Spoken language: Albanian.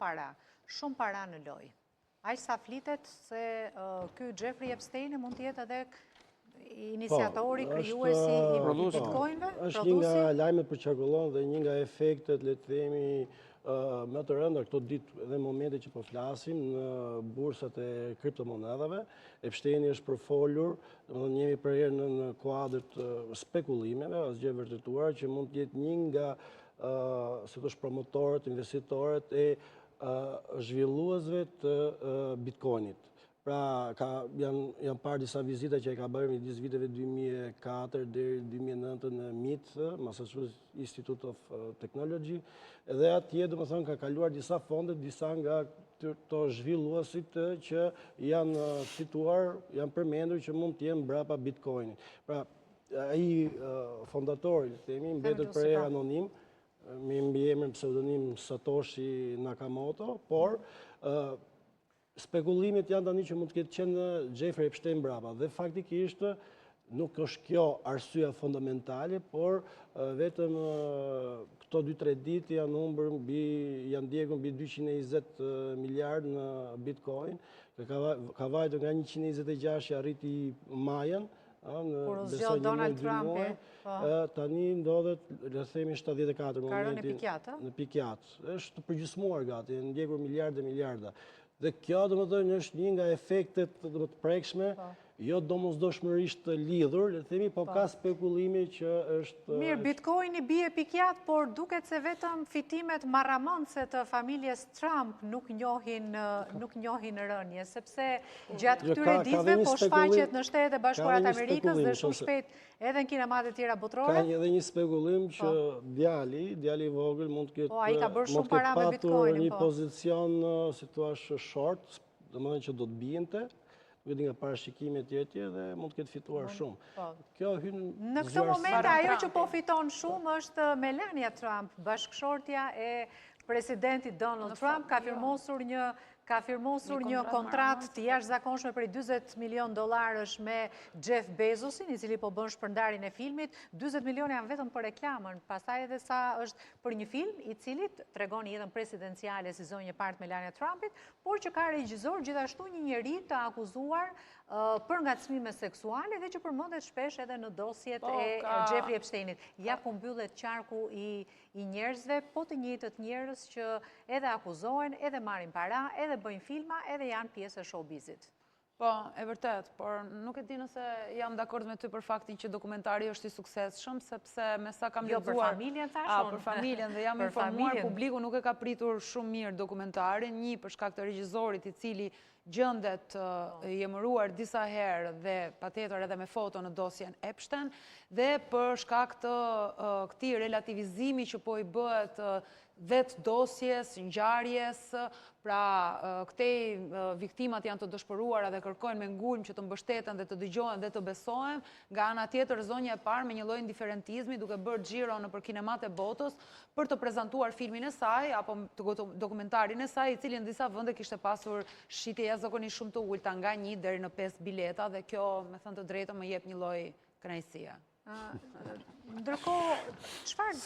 para, shumë para në lojë. Aq sa flitet se ky Jeffrey Epstein mund të jetë edhe iniciatori, krijuesi i Bitcoinëve, është një nga lajmet që qarkullon dhe një nga efektet, le të themi, më të rënda këto ditë dhe momente që po flasim në bursat e kriptomonedhave. Epsteini është përfolur, domethënë jemi prerë në kuadër të spekulimeve, asgjë vërtetuar që mund të jetë një nga si thosh promotorët, investitorët e zhvilluesve të Bitcoinit. Pra, janë parë disa vizita që e ka bërë midis viteve 2004 deri 2009 në MIT, Massachusetts Institute of Technology, dhe atje domethënë ka kaluar disa fonde, disa nga këto zhvilluesit që janë situar, janë përmendur që mund të jenë brapa Bitcoinit. Pra, ai fondatori, themi, mbetet për anonim, me mbiemrin pseudonim Satoshi Nakamoto, por spekulimet janë tani që mund të ketë qenë Jeffrey Epstein brapa. Dhe faktikisht nuk është kjo arsyeja fondamentale, por vetëm këto 2-3 ditë janë ndjekur mbi 220 miliard në Bitcoin, ka vajtur nga 126 që arriti majën, kur u zgjodh Donald Trump, tani ndodhet, le të themi 74 momentin në pikjat. Është përgjysmuar gati, janë ndjekur miliarda e miliarda. Dhe kjo domethënë është një nga efektet të prekshme, jo domosdoshmërisht të lidhur, le të themi, po ka spekulime që është... Mirë, Bitcoini bie pikjat, por duket se vetëm fitimet marramëndse të familjes Trump nuk njohin rënje, sepse gjatë këtyre ditëve po shfaqet në Shtetet e Bashkuara të Amerikës dhe shumë shpejt edhe në kinemat e tjera botërore. Ka edhe një spekulim që djali i vogël mund të ketë patur një pozicion, si thua, short, domethënë që do të bijente, vëdi nga parashikimet tjetër dhe mund të ketë fituar shumë. Në këtë moment ajo që po fiton shumë është Melania Trump, bashkëshortja e presidentit Donald Trump, ka firmosur një kontratë të jashtëzakonshme për $40 milion me Jeff Bezosin, i cili po bën shpërndarjen e filmit. 40 milion janë vetëm për reklamën, pastaj edhe sa është për një film i cili tregon jetën presidenciale si zonjë e parë Melania Trumpit, por që ka regjizor gjithashtu një njerëz të akuzuar për ngacmime seksuale dhe që përmendet shpesh edhe në dosjet e Jeffrey Epsteinit. Ja ku mbyllet qarku i njerëzve, po të njëjtët njerëz që edhe akuzohen, edhe marrin para, edhe bëjnë filma, edhe janë pjesë e showbizit. Po, e vërtet, por nuk e di nëse jam dakord me ty për faktin që dokumentari është i suksesshëm, sepse me sa kam lexuar... Jo, për familjen thashun. Për familjen, dhe jam informuar, publiku nuk e ka pritur shumë mirë dokumentarin, një për shkak të regjizorit i cili gjendet i emëruar disa herë dhe patjetër edhe me foto në dosjen Epstein, dhe për shkak të këtij relativizimi që po i bëhet vetë dosjes, ngjarjes, pra këtej viktimat janë të dëshpëruara dhe kërkojnë me ngulm që të mbështeten dhe të dëgjohen dhe të besohen, nga ana tjetër zonja e parë me një lloj indiferentizmi duke bërë xhiro nëpër kinemat e botës për të prezantuar filmin e saj apo dokumentarin e saj, i cili në disa vende kishte pasur shitje jashtëzakonisht shumë të ulta nga 1 deri në 5 bileta, dhe kjo, me thënë të drejtën, më jep një lloj kënaqësie. Ndërkohë, çfarë